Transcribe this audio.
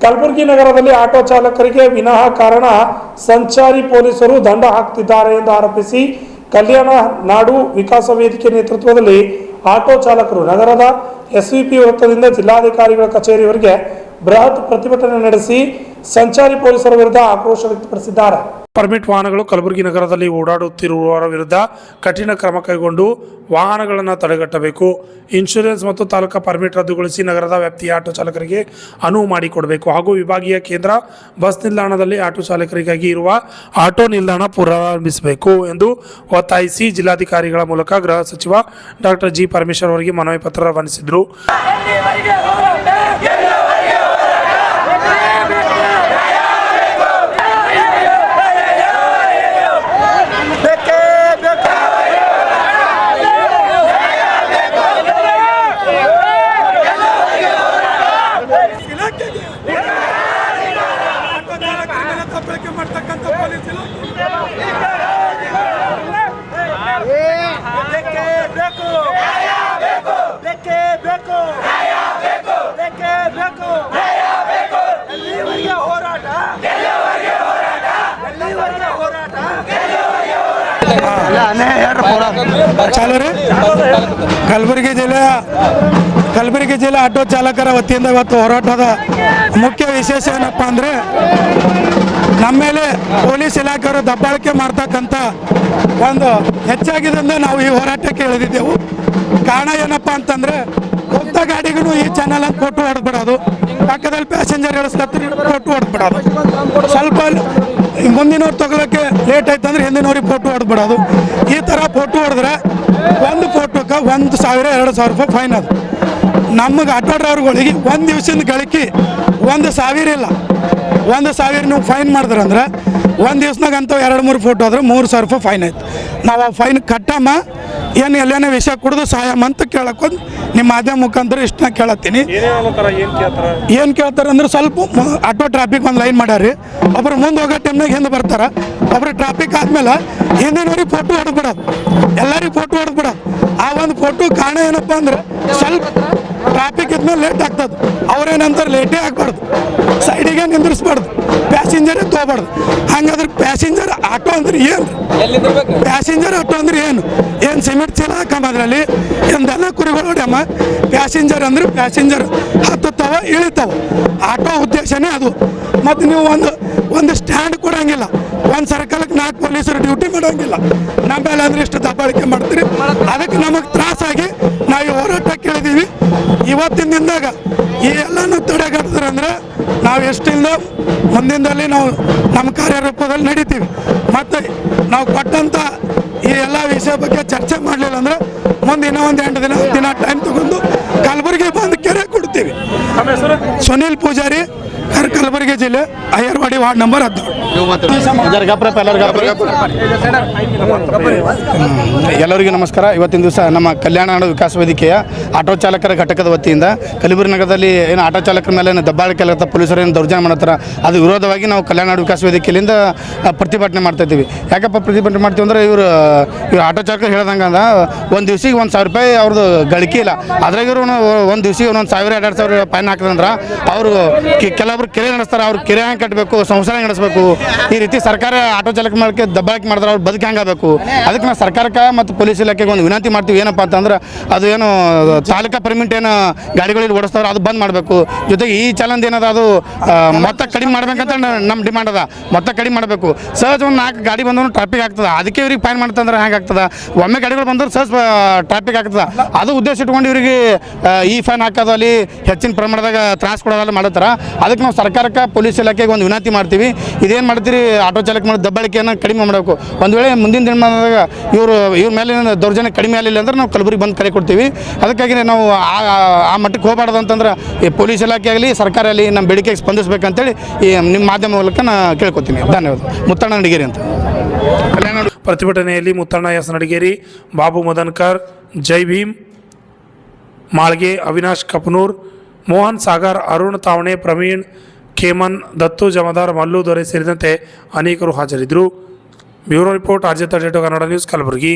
ಕಲಬುರಗಿ ನಗರದಲ್ಲಿ ಆಟೋ ಚಾಲಕರಿಗೆ ವಿನಃ ಕಾರಣ ಸಂಚಾರಿ ಪೊಲೀಸರು ದಂಡ ಹಾಕುತ್ತಿದ್ದಾರೆ ಎಂದು ಆರೋಪಿಸಿ ಕಲ್ಯಾಣ ನಾಡು ವಿಕಾಸ ವೇದಿಕೆ ನೇತೃತ್ವದಲ್ಲಿ ಆಟೋ ಚಾಲಕರು ನಗರದ ಎಸ್ವಿಪಿ ವೃತ್ತದಿಂದ ಜಿಲ್ಲಾಧಿಕಾರಿಗಳ ಕಚೇರಿವರೆಗೆ ಬೃಹತ್ ಪ್ರತಿಭಟನೆ ನಡೆಸಿ ಸಂಚಾರಿ ಪೊಲೀಸರ ವಿರುದ್ಧ ಆಕ್ರೋಶ ವ್ಯಕ್ತಪಡಿಸಿದ್ದಾರೆ. ಪರ್ಮಿಟ್ ವಾಹನಗಳು ಕಲಬುರಗಿ ನಗರದಲ್ಲಿ ಓಡಾಡುತ್ತಿರುವವರ ವಿರುದ್ಧ ಕಠಿಣ ಕ್ರಮ ಕೈಗೊಂಡು ವಾಹನಗಳನ್ನು ತಡೆಗಟ್ಟಬೇಕು. ಇನ್ಶೂರೆನ್ಸ್ ಮತ್ತು ತಾಲೂಕಾ ಪರ್ಮಿಟ್ ರದ್ದುಗೊಳಿಸಿ ನಗರದ ವ್ಯಾಪ್ತಿಯ ಆಟೋ ಚಾಲಕರಿಗೆ ಅನುವು ಮಾಡಿಕೊಡಬೇಕು ಹಾಗೂ ವಿಭಾಗೀಯ ಕೇಂದ್ರ ಬಸ್ ನಿಲ್ದಾಣದಲ್ಲಿ ಆಟೋ ಚಾಲಕರಿಗಾಗಿ ಇರುವ ಆಟೋ ನಿಲ್ದಾಣ ಪುನರಾರಂಭಿಸಬೇಕು ಎಂದು ಒತ್ತಾಯಿಸಿ ಜಿಲ್ಲಾಧಿಕಾರಿಗಳ ಮೂಲಕ ಗೃಹ ಸಚಿವ ಡಾಕ್ಟರ್ ಜಿ ಪರಮೇಶ್ವರ್ ಅವರಿಗೆ ಮನವಿ ಪತ್ರ ರವಾನಿಸಿದರು. ಕಲಬುರಗಿ ಜಿಲ್ಲೆ ಆಟೋ ಚಾಲಕರ ವತಿಯಿಂದ ಇವತ್ತು ಹೋರಾಟದ ಮುಖ್ಯ ವಿಶೇಷ ಏನಪ್ಪ ಅಂದರೆ ನಮ್ಮ ಮೇಲೆ ಪೊಲೀಸ್ ಇಲಾಖೆಯವರು ದಬ್ಬಾಳಿಕೆ ಮಾಡ್ತಕ್ಕಂಥ ಒಂದು ಹೆಚ್ಚಾಗಿದ್ದರಿಂದ ನಾವು ಈ ಹೋರಾಟಕ್ಕೆ ಇಳಿದಿದ್ದೆವು. ಕಾರಣ ಏನಪ್ಪ ಅಂತಂದರೆ ಸ್ವಂತ ಗಾಡಿಗೂ ಈ ಚಾನಲ್ ಅಂತ ಫೋಟೋ ಹೊಡೆದ್ಬಿಡೋದು, ಪಕ್ಕದಲ್ಲಿ ಪ್ಯಾಸೆಂಜರ್ ಇಳಿಸ್ಲತ್ತರ ಫೋಟೋ ಹೊಡೆದ್ಬಿಡೋದು, ಸ್ವಲ್ಪ ಮುಂದಿನವ್ರು ತಗೊಳ್ಳೋಕ್ಕೆ ಲೇಟ್ ಆಯ್ತು ಅಂದ್ರೆ ಹಿಂದಿನವ್ರಿಗೆ ಫೋಟೋ ಹೊಡೆದ್ಬಿಡೋದು. ಈ ಥರ ಫೋಟೋ ಹೊಡೆದ್ರೆ ಒಂದು ಫೋಟೋಕ್ಕೆ 1,000-2,000 ರೂಪಾಯಿ ಫೈನ್. ಅದು ನಮಗೆ ಆಟೋ ಡ್ರೈವರ್ಗಳಿಗೆ ಒಂದು ದಿವಸದ ಗಳಿಕೆ 1,000 ಇಲ್ಲ. 1,000 ನೀವು ಫೈನ್ ಮಾಡಿದ್ರಂದ್ರೆ ಒಂದು ದಿವ್ಸನಾಗ ಅಂತ 2-3 ಫೋಟೋ ಆದ್ರೆ 3,000 ರೂಪಾಯಿ ಫೈನ್ ಆಯ್ತು. ನಾವು ಆ ಫೈನ್ ಕಟ್ಟಮ್ಮ ಏನು ಎಲ್ಲೇನೇ ವಿಷಯ ಕುಡಿದು ಸಾಯಮ್ಮ ಅಂತ ಕೇಳಕ್ಕೊಂದು ನಿಮ್ಮ ಮಾಧ್ಯಮ ಮುಖಾಂತರ ಇಷ್ಟನ್ನ ಕೇಳತ್ತೀನಿ. ಏನು ಕೇಳ್ತಾರೆ ಅಂದ್ರೆ ಸ್ವಲ್ಪ ಆಟೋ ಟ್ರಾಫಿಕ್ ಒಂದು ಲೈನ್ ಮಾಡ್ಯಾರಿ, ಒಬ್ರು ಮುಂದೆ ಹೋಗೋ ಟೈಮ್ನಾಗ ಹಿಂದೆ ಬರ್ತಾರೆ, ಒಬ್ರು ಟ್ರಾಫಿಕ್ ಆದ್ಮೇಲೆ ಹಿಂದಿನವ್ರಿಗೆ ಫೋಟೋ ಹೊಡೆದ್ಬಿಡೋದು, ಎಲ್ಲರಿಗೆ ಫೋಟೋ ಹೊಡೆದ್ಬಿಡೋದು. ಆ ಒಂದು ಫೋಟೋ ಕಾರಣ ಏನಪ್ಪ ಅಂದ್ರೆ ಸ್ವಲ್ಪ ಟ್ರಾಫಿಕ್ ಇದ್ಮೇಲೆ ಲೇಟ್ ಆಗ್ತದೆ. ಅವ್ರೇನಂತಾರೆ ಲೇಟೇ ಆಗ್ಬಾರ್ದು, ಸೈಡಿಗೆ ನಿಂದ್ರಿಸ್ಬಾರ್ದು, ಪ್ಯಾಸೆಂಜರೇ ತೊಗೊಬಾರ್ದು. ಹಂಗಾದ್ರೆ ಪ್ಯಾಸೆಂಜರ್ ಆಟೋ ಅಂದ್ರೆ ಏನು? ಪ್ಯಾಸೆಂಜರ್ ಆಟೋ ಅಂದ್ರೆ ಏನು ಸಿಮೆಂಟ್ ಚೀಲ ಹಾಕಮ್ಮ, ಅದರಲ್ಲಿ ಏನು ದನ ಕುರಿಗಳು ಹೊಡ್ಯಮ್ಮ. ಪ್ಯಾಸೆಂಜರ್ ಅಂದ್ರೆ ಪ್ಯಾಸೆಂಜರ್ ಹತ್ತುತ್ತಾವ ಇಳಿತಾವ, ಆಟೋ ಉದ್ದೇಶನೇ ಅದು. ಮತ್ತು ನೀವು ಒಂದು ಸ್ಟ್ಯಾಂಡ್ ಕೊಡೋಂಗಿಲ್ಲ, ಒಂದು ಸರ್ಕಲ್ಗೆ 4 ಪೊಲೀಸರು ಡ್ಯೂಟಿ ಮಾಡೋಂಗಿಲ್ಲ. ನಮ್ಮ ಮೇಲೆ ಅಂದ್ರೆ ಇಷ್ಟು ದಬ್ಬಾಳಿಕೆ ಮಾಡ್ತೀರಿ. ಅದಕ್ಕೆ ನಮಗೆ ತ್ರಾಸಾಗಿ ನಾವು ಈ ಹೋರಾಟ ಕೇಳಿದ್ದೀವಿ. ಇವತ್ತಿನ ದಿನದಾಗ ಈ ಎಲ್ಲನೂ ತಡೆಗಟ್ಟಿದ್ರಂದ್ರೆ ನಾವು ಎಷ್ಟಿಲ್ಲ ಮುಂದಿನದಲ್ಲಿ ನಾವು ನಮ್ಮ ಕಾರ್ಯರೂಪದಲ್ಲಿ ನಡೀತೀವಿ. ಮತ್ತು ನಾವು ಕೊಟ್ಟಂಥ ಈ ಎಲ್ಲ ವಿಷಯ ಬಗ್ಗೆ ಚರ್ಚೆ ಮಾಡಲಿಲ್ಲ ಅಂದ್ರೆ ಮುಂದೆ ಇನ್ನೂ ಒಂದು 8 ದಿನ ಟೈಮ್ ತಗೊಂಡು ಕಲಬುರಗಿ ಬಂದು ಕೆರೆ ಕೊಡ್ತೀವಿ. ಸುನೀಲ್ ಪೂಜಾರಿ, ಕಲಬುರಗಿ ಜಿಲ್ಲೆ, ಅಯ್ಯರ್ವಾಡಿ, ವಾರ್ಡ್ ನಂಬರ್ 17. ಎಲ್ಲರಿಗೂ ನಮಸ್ಕಾರ. ಇವತ್ತಿನ ದಿವಸ ನಮ್ಮ ಕಲ್ಯಾಣ ನಾಡು ವಿಕಾಸ ವೇದಿಕೆಯ ಆಟೋ ಚಾಲಕರ ಘಟಕದ ವತಿಯಿಂದ ಕಲಬುರಗಿ ನಗರದಲ್ಲಿ ಏನು ಆಟೋ ಚಾಲಕರ ಮೇಲೆ ದಬ್ಬಾಳಿಕೆ ಎಲ್ಲ ಪೊಲೀಸರು ಏನು ದೌರ್ಜನ್ಯ ಮಾಡ್ತಾರೆ, ಅದು ವಿರೋಧವಾಗಿ ನಾವು ಕಲ್ಯಾಣ ನಾಡು ವಿಕಾಸ ವೇದಿಕೆಯಿಂದ ಪ್ರತಿಭಟನೆ ಮಾಡ್ತಾ ಇದ್ದೀವಿ. ಯಾಕಪ್ಪ ಪ್ರತಿಭಟನೆ ಮಾಡ್ತೀವಿ ಅಂದ್ರೆ ಇವರು ಆಟೋ ಚಾಲಕರು ಹೇಳ್ದಂಗೆ ಒಂದು ದಿವ್ಸಿಗೆ 1,000 ರೂಪಾಯಿ ಅವ್ರದ್ದು ಗಳಿಕೆ ಇಲ್ಲ. ಅದ್ರಾಗ ಒಂದು ದಿವ್ಸಿಗೆ 1,000-2,000 ಫೈನ್ ಹಾಕಿದಂದ್ರೆ ಅವರು ಕೆಲವೊಬ್ರು ಕೆರೆ ನಡೆಸ್ತಾರೆ, ಅವ್ರು ಕೆರೆ ಹೆಂಗೆ ಕಟ್ಟಬೇಕು, ಸಂಸಾರ ನಡೆಸಬೇಕು. ಈ ರೀತಿ ಸರ್ಕಾರ ಆಟೋ ಚಾಲಕ ಮಾಡಕ್ಕೆ ದಬ್ಬಾಳಿಕೆ ಮಾಡಿದ್ರೆ ಅವ್ರು ಬದುಕು ಹೆಂಗಾಗಬೇಕು? ಅದಕ್ಕೆ ನಾವು ಸರ್ಕಾರಕ್ಕೆ ಮತ್ತು ಪೊಲೀಸ್ ಇಲಾಖೆಗೆ ಒಂದು ವಿನಂತಿ ಮಾಡ್ತೀವಿ. ಏನಪ್ಪ ಅಂತಂದ್ರೆ ಅದು ಏನು ಚಾಲಕ ಪರ್ಮಿಟ್ ಏನು ಗಾಡಿಗಳಲ್ಲಿ ಓಡಿಸ್ತಾವ್ರೆ ಅದು ಬಂದ್ ಮಾಡಬೇಕು. ಜೊತೆಗೆ ಈ ಚಲನ್ ಏನದ ಅದು ಮೊತ್ತ ಕಡಿಮೆ ಮಾಡ್ಬೇಕಂತ ನಮ್ಮ ಡಿಮಾಂಡ್ ಅದ. ಮೊತ್ತ ಕಡಿಮೆ ಮಾಡಬೇಕು. ಸಹಜ ಒಂದು 4 ಗಾಡಿ ಬಂದವನು ಟ್ರಾಫಿಕ್ ಆಗ್ತದೆ, ಅದಕ್ಕೆ ಇವ್ರಿಗೆ ಫೈನ್ ಮಾಡ್ತಂದ್ರೆ ಹೆಂಗೆ ಆಗ್ತದೆ? ಒಮ್ಮೆ ಗಾಡಿಗಳು ಬಂದ್ರೆ ಸಹಜ ಟ್ರಾಫಿಕ್ ಆಗ್ತದೆ. ಅದು ಉದ್ದೇಶ ಇಟ್ಕೊಂಡು ಇವರಿಗೆ ಈ ಫೈನ್ ಹಾಕೋದು ಅಲ್ಲಿ ಹೆಚ್ಚಿನ ಪ್ರಮಾಣದಾಗ ತ್ರಾಸ ಕೊಡೋದಲ್ಲ ಮಾಡತ್ತಾರ. ಅದಕ್ಕೆ ನಾವು ಸರ್ಕಾರಕ್ಕೆ ಪೊಲೀಸ್ ಇಲಾಖೆಗೆ ಒಂದು ವಿನಂತಿ ಮಾಡ್ತೀವಿ. ಇದೇನು ಮಾಡ್ತೀರಿ, ಆಟೋ ಚಾಲಕ ಮಾಡೋ ದಬ್ಬಾಳಿಕೆಯನ್ನು ಕಡಿಮೆ ಮಾಡಬೇಕು. ಒಂದು ವೇಳೆ ಮುಂದಿನ ದಿನಮಾನದಾಗ ಇವ್ರ ಮೇಲೆ ದೌರ್ಜನ್ಯ ಕಡಿಮೆ ಆಗಲಿಲ್ಲ ಅಂದ್ರೆ ನಾವು ಕಲಬುರಗಿ ಬಂದು ಕರೆ ಕೊಡ್ತೀವಿ. ಅದಕ್ಕಾಗಿ ನಾವು ಆ ಮಟ್ಟಕ್ಕೆ ಹೋಗಬಾರ್ದು ಅಂತಂದ್ರೆ ಈ ಪೊಲೀಸ್ ಇಲಾಖೆ ಆಗಲಿ ಸರ್ಕಾರ ಆಗಲಿ ನಮ್ಮ ಬೇಡಿಕೆಗೆ ಸ್ಪಂದಿಸಬೇಕಂತೇಳಿ ಈ ನಿಮ್ಮ ಮಾಧ್ಯಮ ಮೂಲಕ ನಾನು ಕೇಳ್ಕೊತೀನಿ. ಧನ್ಯವಾದ. ಮುತ್ತಣ್ಣ ನಡಿಗೇರಿ ಅಂತ. ಪ್ರತಿಭಟನೆಯಲ್ಲಿ ಮುತ್ತಣ್ಣ ಎಸ್ ನಡಿಗೇರಿ, ಬಾಬು ಮದನ್ಕರ್, ಜೈ ಭೀಮ್ ಮಾಳ್ಗೆ, ಅವಿನಾಶ್ ಕಪನೂರ್, ಮೋಹನ್ ಸಾಗರ್, ಅರುಣ್ ತಾವಣೆ, ಪ್ರವೀಣ್ ಖೇಮನ್, ದತ್ತು ಜಮದಾರ್, ಮಲ್ಲು ದೊರೆ ಸೇರಿದಂತೆ ಅನೇಕರು ಹಾಜರಿದ್ದರು. Bureau report, RJ 32 Kannada news, Kalaburagi.